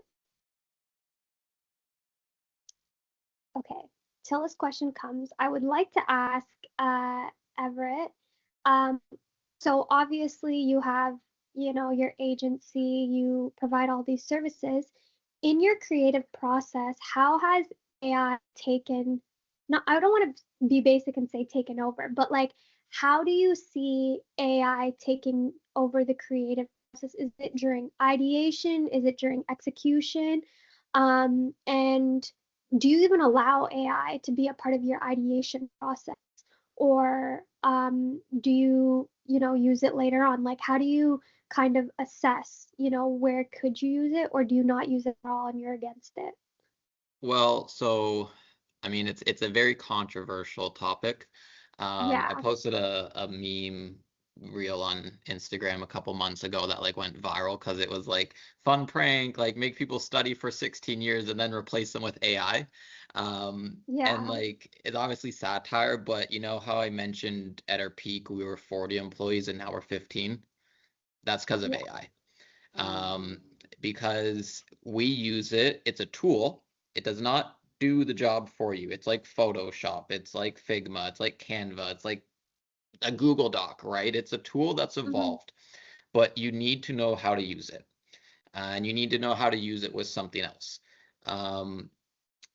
Okay, till this question comes, I would like to ask Everett. So obviously you have, your agency, you provide all these services. In your creative process, how has AI taken, not, I don't want to be basic and say taken over, but like, how do you see AI taking over the creative process? Is it during ideation? Is it during execution? And do you even allow AI to be a part of your ideation process? Or do you, use it later on? Like, how do you kind of assess, where could you use it, or do you not use it at all and you're against it? Well, so I mean, it's a very controversial topic. I Yeah. posted a meme reel on Instagram a couple months ago that like went viral because it was like fun prank, like make people study for 16 years and then replace them with AI. And Yeah. like it's obviously satire, but you know how I mentioned at our peak we were 40 employees and now we're 15? That's because of Yeah. AI. Because we use it, it's a tool. It does not do the job for you. It's like Photoshop, it's like Figma, it's like Canva, it's like a Google Doc, right? It's a tool that's evolved, but you need to know how to use it. And you need to know how to use it with something else.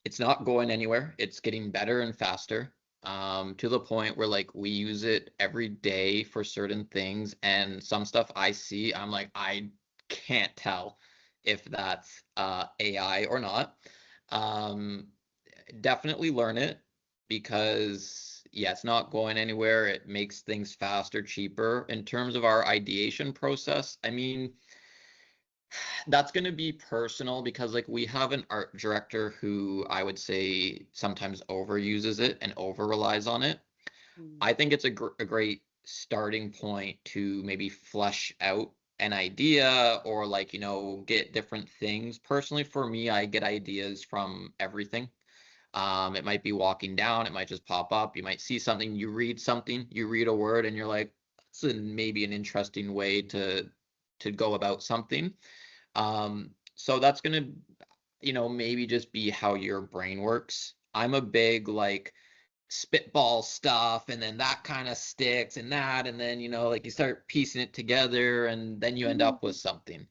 It's not going anywhere. It's getting better and faster, to the point where like we use it every day for certain things. And some stuff I see, I'm like, I can't tell if that's AI or not. Um, Definitely learn it because yeah, it's not going anywhere. It makes things faster, cheaper. In terms of our ideation process, I mean, that's going to be personal because like we have an art director who I would say sometimes overuses it and over relies on it. I think it's a great starting point to maybe flesh out an idea or like, get different things. Personally, for me, I get ideas from everything. It might be walking down, it might just pop up. You might see something, you read a word, and you're like, and maybe an interesting way to go about something. So that's gonna, maybe just be how your brain works. I'm a big like spitball stuff, and then that kind of sticks, and that, and then like you start piecing it together, and then you end up with something.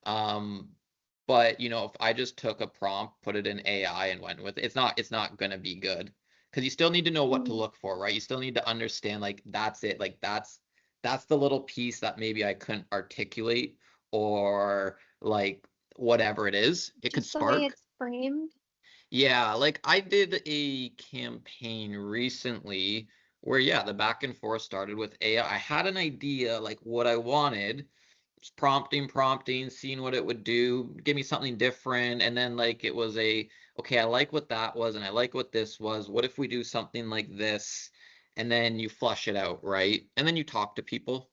But if I just took a prompt, put it in AI, and went with it, it's not gonna be good, because you still need to know what to look for, right? You still need to understand, like, that's it, like that's the little piece that maybe I couldn't articulate, or like whatever it is, it could Just the way spark. it's framed. Yeah, like I did a campaign recently where, yeah, the back and forth started with AI. I had an idea like what I wanted, just prompting, seeing what it would do, give me something different, and then like it was okay, I like what that was, and I like what this was. What if we do something like this? And then you flush it out, right? And then you talk to people.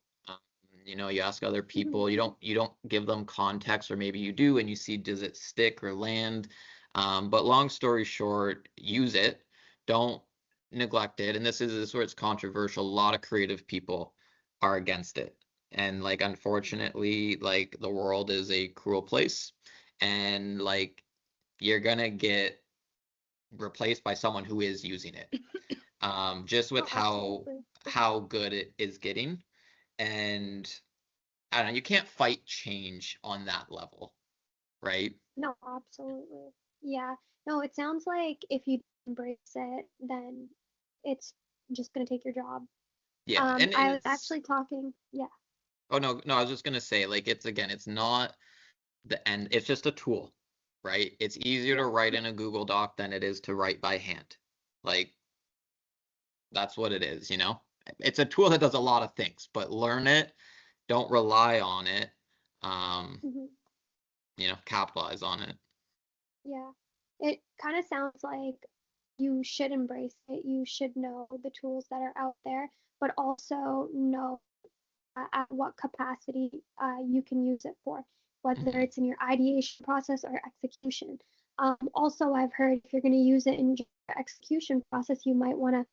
You ask other people. You don't give them context, or maybe you do, and you see, does it stick or land? But long story short, use it. Don't neglect it. And this is where it's controversial. A lot of creative people are against it. And like, unfortunately, like, the world is a cruel place, and like, you're gonna get replaced by someone who is using it. Just with Absolutely. how good it is getting. And I don't know, you can't fight change on that level, right? No, absolutely. Yeah. No, it sounds like if you embrace it, then it's just gonna take your job. Yeah, and I was it's actually talking, yeah. oh no, I was just gonna say, like, it's not the end, it's just a tool, right? It's easier to write in a Google Doc than it is to write by hand. Like, that's what it is, you know? It's a tool that does a lot of things, but learn it, don't rely on it, um, hmm capitalize on it. Yeah. It kind of sounds like you should embrace it. You should know the tools that are out there, but also know at what capacity you can use it for, whether Mhm. it's in your ideation process or execution. Also, I've heard if you're going to use it in your execution process, you might want to,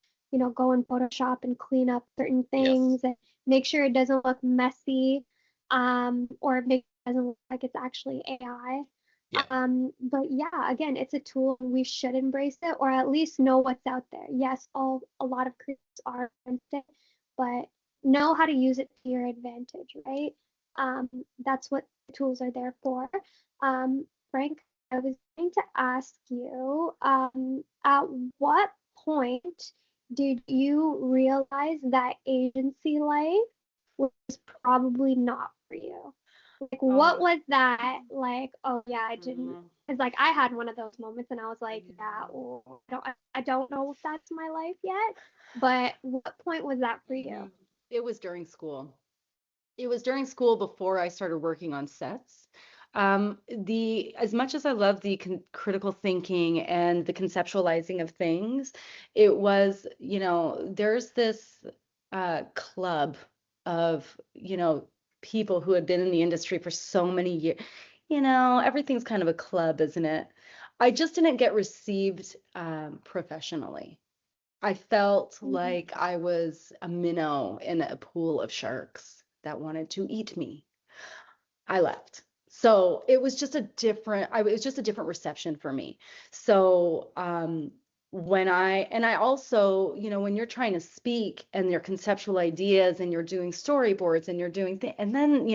go in Photoshop and clean up certain Yes. things and make sure it doesn't look messy, or make it doesn't look like it's actually AI. Yeah. But yeah, again, it's a tool and we should embrace it or at least know what's out there. Yes, a lot of creators are against it, but know how to use it to your advantage, right? Um, that's what the tools are there for. Frank, I was going to ask you, at what point did you realize that agency life was probably not for you? Like, what Oh, was that like? Oh yeah, I didn't. mhm. It's like I had one of those moments, and I was like, yeah, I don't know if that's my life yet. But what point was that for you? It was during school. It was during school before I started working on sets. The as much as I love the critical thinking and the conceptualizing of things, it was, there's this club of, people who had been in the industry for so many years. Everything's kind of a club, isn't it? I just didn't get received professionally. I felt Mhm. like I was a minnow in a pool of sharks that wanted to eat me. I left. So it was just it was just a different reception for me. So and I also, when you're trying to speak and your conceptual ideas and you're doing storyboards and you're doing things, and then,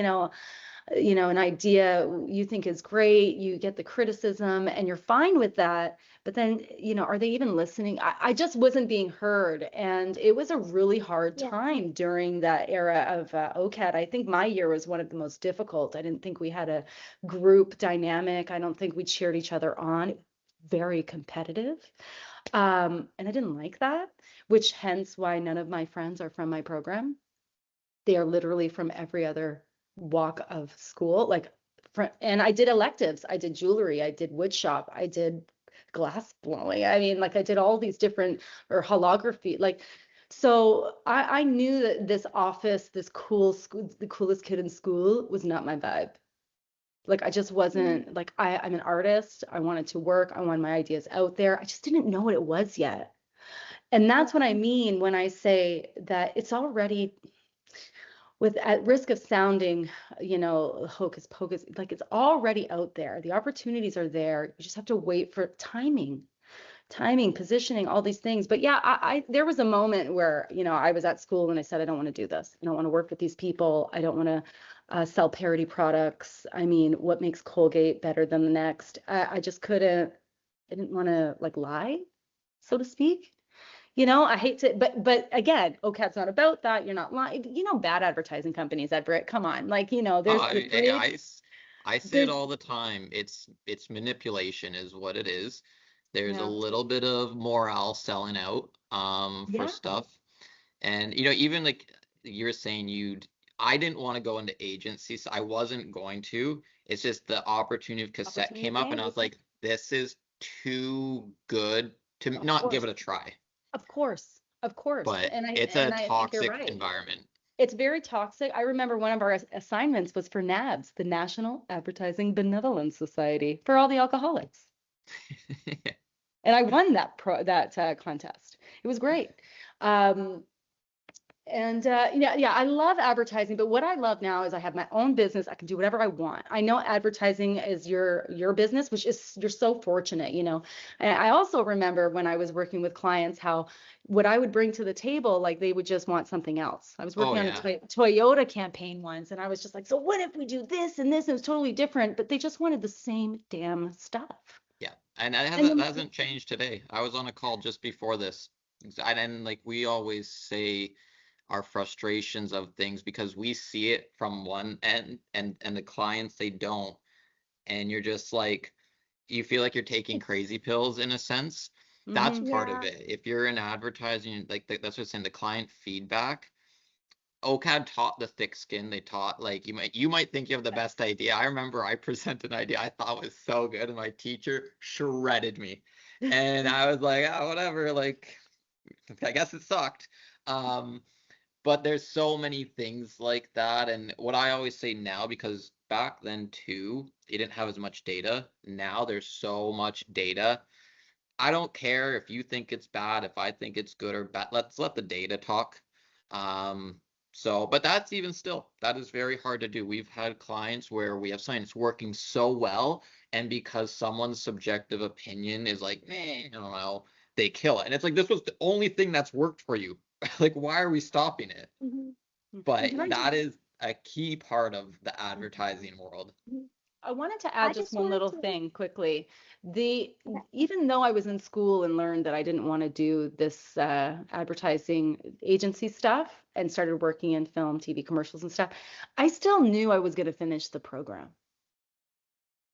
an idea you think is great, you get the criticism and you're fine with that, but then, are they even listening? I just wasn't being heard, and it was a really hard Yeah. time during that era of OCAD. I think my year was one of the most difficult. I didn't think we had a group dynamic. I don't think we cheered each other on. Very competitive. And I didn't like that, which hence why none of my friends are from my program. They are literally from every other walk of school. And I did electives. I did jewelry. I did wood shop. I did glass blowing. I mean, like I did all these different, or holography. So I knew that this office, this cool school, the coolest kid in school was not my vibe. Like I just Mhm. wasn't like I'm an artist. I wanted to work. I wanted my ideas out there. I just didn't know what it was yet. And Yeah. that's what I mean when I say that it's already with at risk of sounding, hocus pocus, like it's already out there. The opportunities are there. You just have to wait for timing, positioning, all these things. But yeah, I there was a moment where, I was at school and I said, I don't want to do this. I don't want to work with these people. I don't want to sell parody products. I mean, what makes Colgate better than the next? I just couldn't, I didn't want to like lie, so to speak. I hate to, but again, OCAD's not about that. You're not lying. Bad advertising companies, Everett, come on. Like, there's Oh, the great, I say it there's, all the time. It's manipulation is what it is. There's a yeah, little bit of morale selling out for yeah, stuff. And even like you're saying I didn't want to go into agencies. So I wasn't going to. It's just the opportunity of cassette opportunity came up and came. I was like, this is too good to Of not give course, it a try. of course, of course. But And it's a I think you're toxic right. environment. It's very toxic. I remember one of our assignments was for NABS, the National Advertising Benevolence Society, for all the alcoholics. And I won that contest. It was great. Um, yeah, I love advertising, but what I love now is I have my own business. I can do whatever I want. I know advertising is your business, which is you're so fortunate, And I also remember when I was working with clients how what I would bring to the table, like they would just want something else. I was Oh working on a yeah. Toyota campaign once, and I was just like, so what if we do this and this? It was totally different, but they just wanted the same damn stuff. Yeah, and that And hasn't changed today. I was on a call just before this, and like we always say our frustrations of things because we see it from one end, and the clients they don't, and you're just like you feel like you're taking crazy pills in a sense. That's Mhm. part of Yeah. it. If you're in advertising, like that's what I'm saying, the client feedback. OCAD taught the thick skin. They taught like you might think you have the best idea. I remember I presented an idea I thought was so good, and my teacher shredded me. And I was like, oh, whatever, like I guess it sucked. Um, but there's so many things like that. And what I always say now, because back then too, they didn't have as much data. Now there's so much data. I don't care if you think it's bad, if I think it's good or bad. Let's let the data talk. Um, but that's even still, that is very hard to do. We've had clients where we have science working so well, and because someone's subjective opinion is like, I don't know, they kill it. And it's like, this was the only thing that's worked for you. Like, why are we stopping it? Mhm. But Can I that is a key part of the just advertising world. Mhm. I wanted to I add just just one wanted little to. thing quickly. Okay. Even though I was in school and learned that I didn't want to do this advertising agency stuff and started working in film, TV commercials and stuff, I still knew I was going to finish the program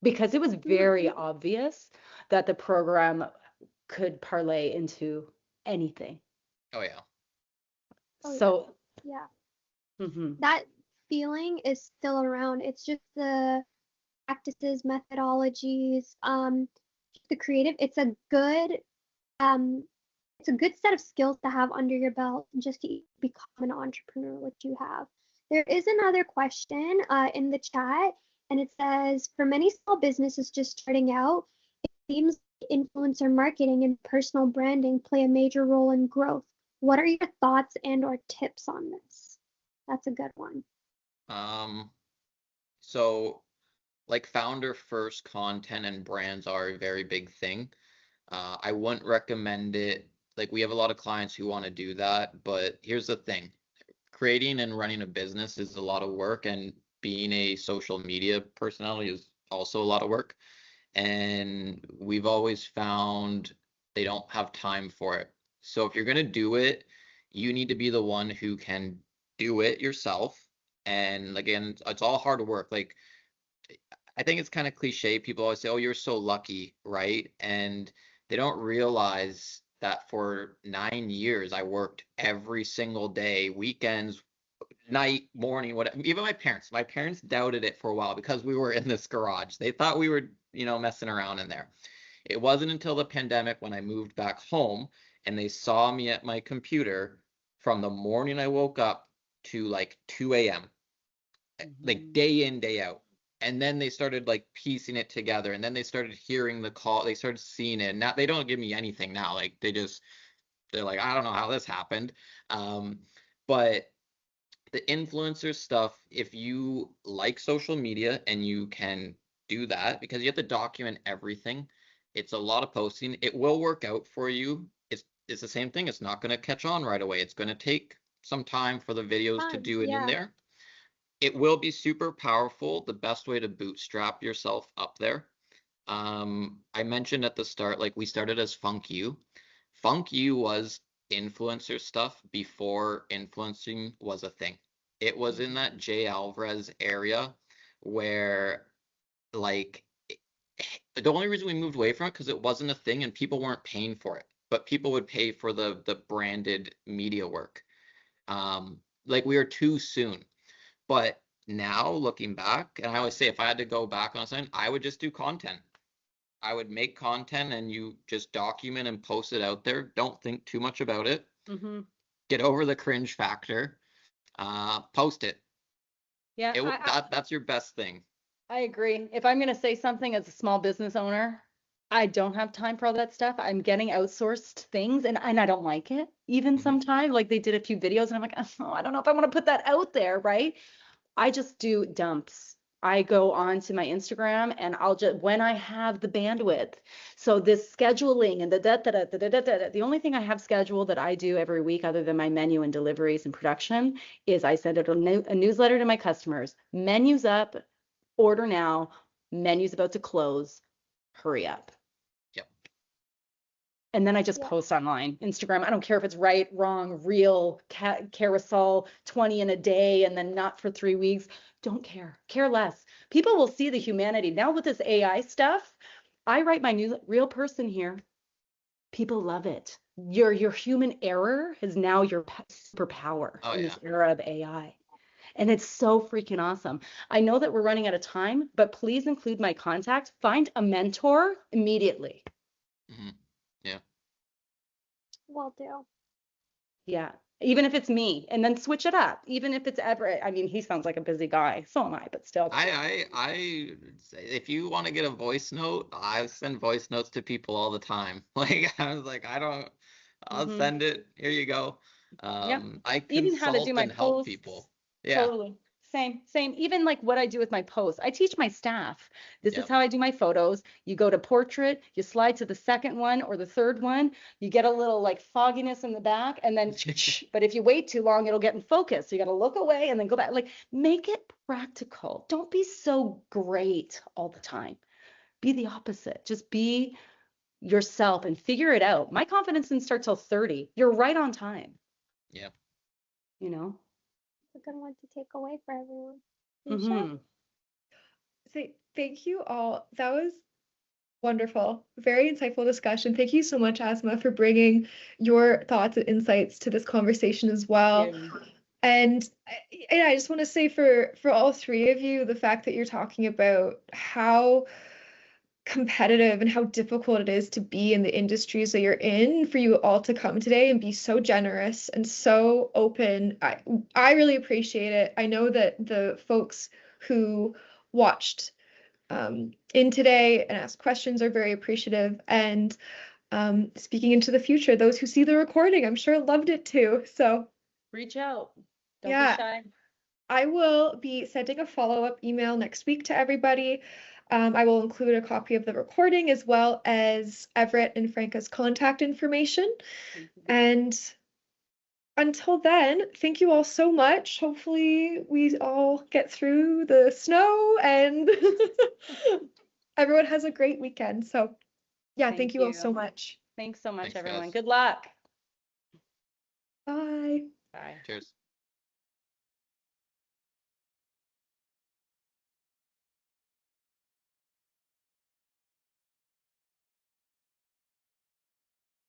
because it was Mm. very obvious that the program could parlay into anything. Oh yeah. Oh yeah. So, Yeah. mhm, That feeling is still around. It's just the practices, methodologies, the creative. Um, it's a good set of skills to have under your belt just to become an entrepreneur, which you have. There is another question in the chat, and it says, for many small businesses just starting out, it seems like influencer marketing and personal branding play a major role in growth. What are your thoughts and or tips on this? That's a good one. Um, so like founder first content and brands are a very big thing. I wouldn't recommend it. Like we have a lot of clients who want to do that, but here's the thing. Creating and running a business is a lot of work, and being a social media personality is also a lot of work. And we've always found they don't have time for it. So if you're going to do it, you need to be the one who can do it yourself. And again, it's all hard work. Like I think it's kind of cliche. People always say, "Oh, you're so lucky," right? And they don't realize that for 9 years, I worked every single day, weekends, night, morning, whatever. Even my parents doubted it for a while because we were in this garage. They thought we were, messing around in there. It wasn't until the pandemic when I moved back home and they saw me at my computer from the morning I woke up to like 2 a.m., like mhm. day in, day out. And then they started like piecing it together, and then they started hearing the call, they started seeing it. Now they don't give me anything now. Like they're like, I don't know how this happened. But the influencer stuff, if you like social media and you can do that, because you have to document everything, it's a lot of posting. It will work out for you. It's the same thing. It's not going to catch on right away. It's going to take some time for the videos to do it in there. It will be super powerful. The best way to bootstrap yourself up there. I mentioned at the start, like we started as Funk You. Funk You was influencer stuff before influencing was a thing. It was in that Jay Alvarez area where, like, the only reason we moved away from it because it wasn't a thing and people weren't paying for it, but people would pay for the branded media work. Like we were too soon. But now looking back, and I always say if I had to go back on something, I would just do content. I would make content and you just document and post it out there. Don't think too much about it. Get over the cringe factor. Post it. Yeah, that's your best thing. I agree. If I'm going to say something as a small business owner, I don't have time for all that stuff. I'm getting outsourced things and I don't like it even sometimes. Like they did a few videos and I'm like, oh, I don't know if I want to put that out there, right? I just do dumps. I go on to my Instagram and I'll just, when I have the bandwidth. So this scheduling and the only thing I have scheduled that I do every week other than my menu and deliveries and production is I send out a newsletter to my customers. Menus up, order now, menu's about to close, hurry up. Yep. And then I just post online, Instagram. I don't care if it's right, wrong, real, carousel, 20 in a day, and then not for 3 weeks. Don't care less. People will see the humanity. Now with this AI stuff, I write my new real person here. People love it. Your human error is now your superpower in this era of AI. And it's so freaking awesome. I know that we're running out of time, but please include my contact. Find a mentor immediately. Yeah. Will do. Yeah. Even if it's me, and then switch it up. Even if it's Everett. I mean, he sounds like a busy guy. So am I, but still. I if you want to get a voice note, I send voice notes to people all the time. Like I was like, I'll send it. Here you go. I consult even how to do my and help posts. people. Yeah. Totally. Same. Even like what I do with my posts. I teach my staff. This is how I do my photos. You go to portrait, you slide to the second one or the third one. You get a little like fogginess in the back and then, but if you wait too long, it'll get in focus. So you got to look away and then go back. Like make it practical. Don't be so great all the time. Be the opposite. Just be yourself and figure it out. My confidence didn't start till 30. You're right on time. Yeah. You know? A good one to take away for everyone. So thank you all. That was wonderful. Very insightful discussion. Thank you so much, Asma, for bringing your thoughts and insights to this conversation as well. And I just want to say for all three of you, the fact that you're talking about how competitive and how difficult it is to be in the industries that you're in, for you all to come today and be so generous and so open. I really appreciate it. I know that the folks who watched in today and asked questions are very appreciative. And speaking into the future, those who see the recording, I'm sure loved it too. So reach out. Don't be shy. I will be sending a follow-up email next week to everybody. I will include a copy of the recording as well as Everett and Franca's contact information. And until then, thank you all so much. Hopefully we all get through the snow and everyone has a great weekend. So yeah, thank you all so much. Thanks so much, Thanks, everyone. guys. Good luck. Bye. Bye. Cheers.